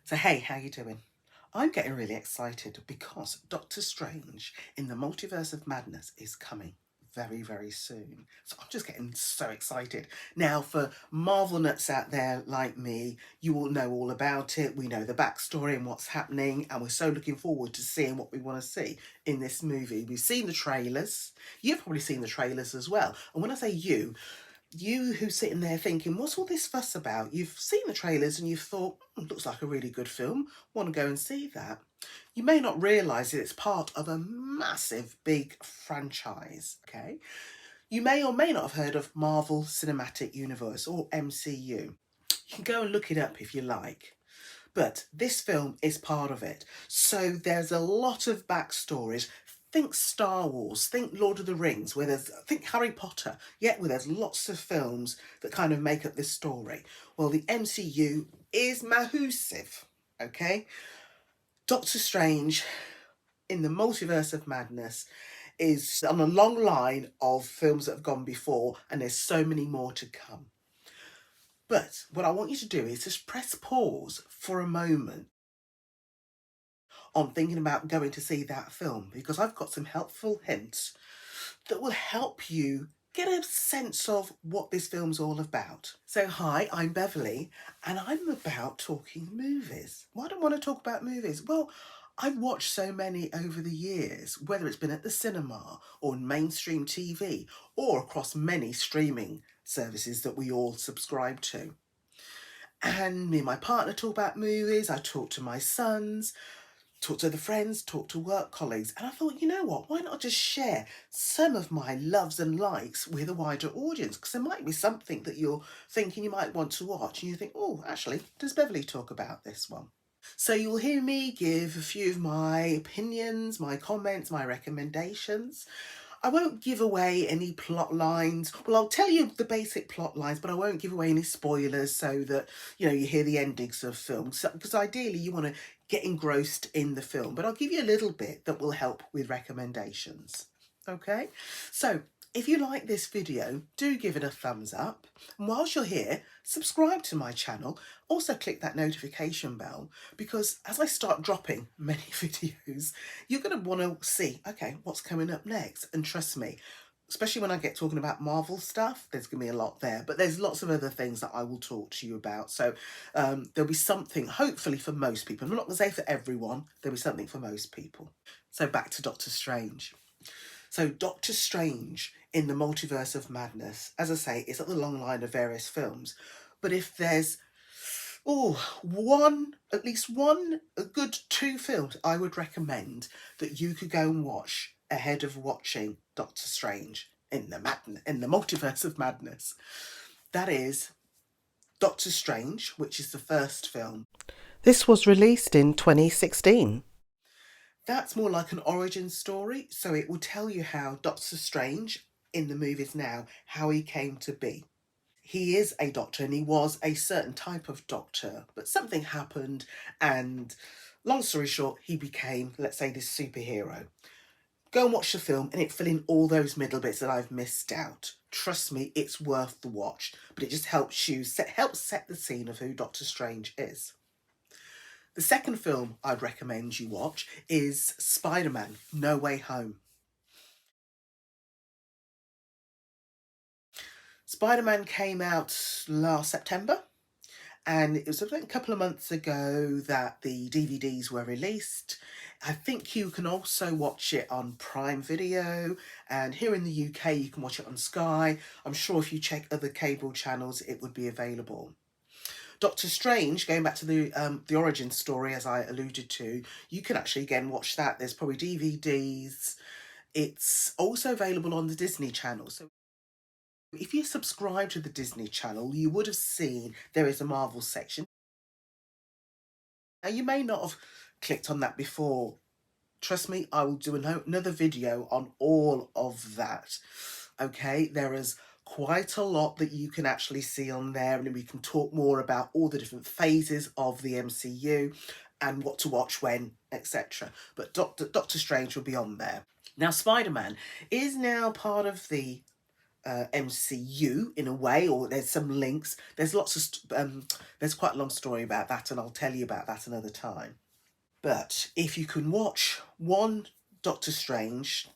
So hey, how you doing? I'm getting really excited because Doctor Strange in the Multiverse of Madness is coming very, very soon. So I'm just getting so excited. Now, for Marvel nuts out there like me, you all know all about it. We know the backstory and what's happening, and we're so looking forward to seeing what we want to see in this movie. We've seen the trailers. You've probably seen the trailers as well. And when I say you who's sitting there thinking, what's all this fuss about? You've seen the trailers and you've thought, looks like a really good film, want to go and see that. You may not realise that it's part of a massive, big franchise, okay? You may or may not have heard of Marvel Cinematic Universe, or MCU. You can go and look it up if you like. But this film is part of it. So there's a lot of backstories. Think Star Wars, think Lord of the Rings, think Harry Potter, yet where there's lots of films that kind of make up this story. Well, the MCU is massive, okay? Doctor Strange in the Multiverse of Madness is on a long line of films that have gone before, and there's so many more to come. But what I want you to do is just press pause for a moment on thinking about going to see that film, because I've got some helpful hints that will help you get a sense of what this film's all about. So hi, I'm Beverly, and I'm about talking movies. Why do I want to talk about movies? Well, I've watched so many over the years, whether it's been at the cinema or on mainstream TV or across many streaming services that we all subscribe to. And me and my partner talk about movies, I talk to my sons, talk to the friends, talk to work colleagues, and I thought, you know what, why not just share some of my loves and likes with a wider audience? Because there might be something that you're thinking you might want to watch, and you think, oh, actually, does Beverly talk about this one? So you'll hear me give a few of my opinions, my comments, my recommendations. I won't give away any plot lines. Well, I'll tell you the basic plot lines, but I won't give away any spoilers so that, you hear the endings of films. Because ideally you want to get engrossed in the film, but I'll give you a little bit that will help with recommendations. Okay? So, if you like this video, do give it a thumbs up. And whilst you're here, subscribe to my channel. Also click that notification bell, because as I start dropping many videos, you're going to want to see, okay, what's coming up next? And trust me, especially when I get talking about Marvel stuff, there's going to be a lot there. But there's lots of other things that I will talk to you about. So there'll be something, hopefully for most people. I'm not going to say for everyone, there'll be something for most people. So back to Doctor Strange. So Doctor Strange in the Multiverse of Madness, as I say, is at the long line of various films. But if there's at least one, a good two films I would recommend that you could go and watch ahead of watching Doctor Strange in the Multiverse of Madness. That is Doctor Strange, which is the first film. This was released in 2016. That's more like an origin story, so it will tell you how Doctor Strange in the movies now, how he came to be. He is a doctor and he was a certain type of doctor, but something happened and long story short, he became, let's say, this superhero. Go and watch the film and it fill in all those middle bits that I've missed out. Trust me, it's worth the watch, but it just helps you set the scene of who Doctor Strange is. The second film I'd recommend you watch is SpiderMan: No Way Home. SpiderMan came out last September, and it was a couple of months ago that the DVDs were released. I think you can also watch it on Prime Video, and here in the UK you can watch it on Sky. I'm sure if you check other cable channels it would be available. Doctor Strange, going back to the origin story as I alluded to, you can actually again watch that. There's probably DVDs. It's also available on the Disney Channel. So if you subscribe to the Disney Channel, you would have seen there is a Marvel section. Now, you may not have clicked on that before. Trust me, I will do another video on all of that. Okay, there is quite a lot that you can actually see on there, and we can talk more about all the different phases of the MCU and what to watch when, etc. But Doctor Strange will be on there. Now, Spider-Man is now part of the MCU in a way, or there's some links. There's there's quite a long story about that, and I'll tell you about that another time. But if you can watch one Doctor Strange,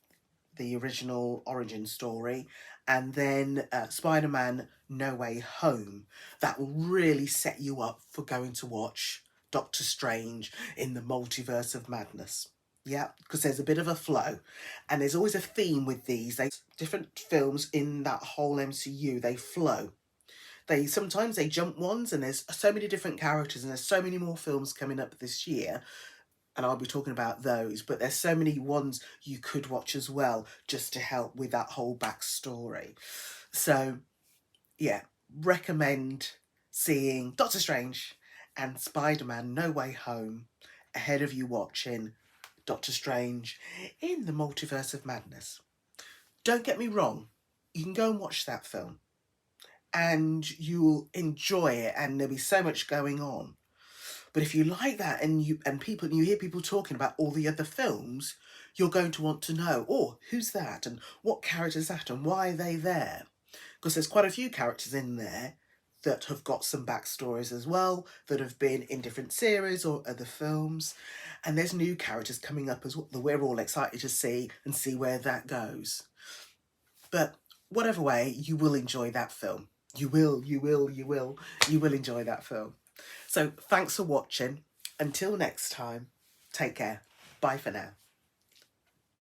the original origin story, and then Spider-Man No Way Home, that will really set you up for going to watch Doctor Strange in the Multiverse of Madness. Yeah, because there's a bit of a flow, and there's always a theme with these. Different films in that whole MCU, they flow. Sometimes they jump ones, and there's so many different characters, and there's so many more films coming up this year, and I'll be talking about those, but there's so many ones you could watch as well, just to help with that whole backstory. So, yeah, recommend seeing Doctor Strange and Spider-Man No Way Home ahead of you watching Doctor Strange in the Multiverse of Madness. Don't get me wrong, you can go and watch that film, and you'll enjoy it, and there'll be so much going on. But if you like that, and you hear people talking about all the other films, you're going to want to know, oh, who's that, and what character is that, and why are they there? Because there's quite a few characters in there that have got some backstories as well, that have been in different series or other films, and there's new characters coming up as well that we're all excited to see and see where that goes. But whatever way, you will enjoy that film. You will enjoy that film. So thanks for watching. Until next time, take care. Bye for now.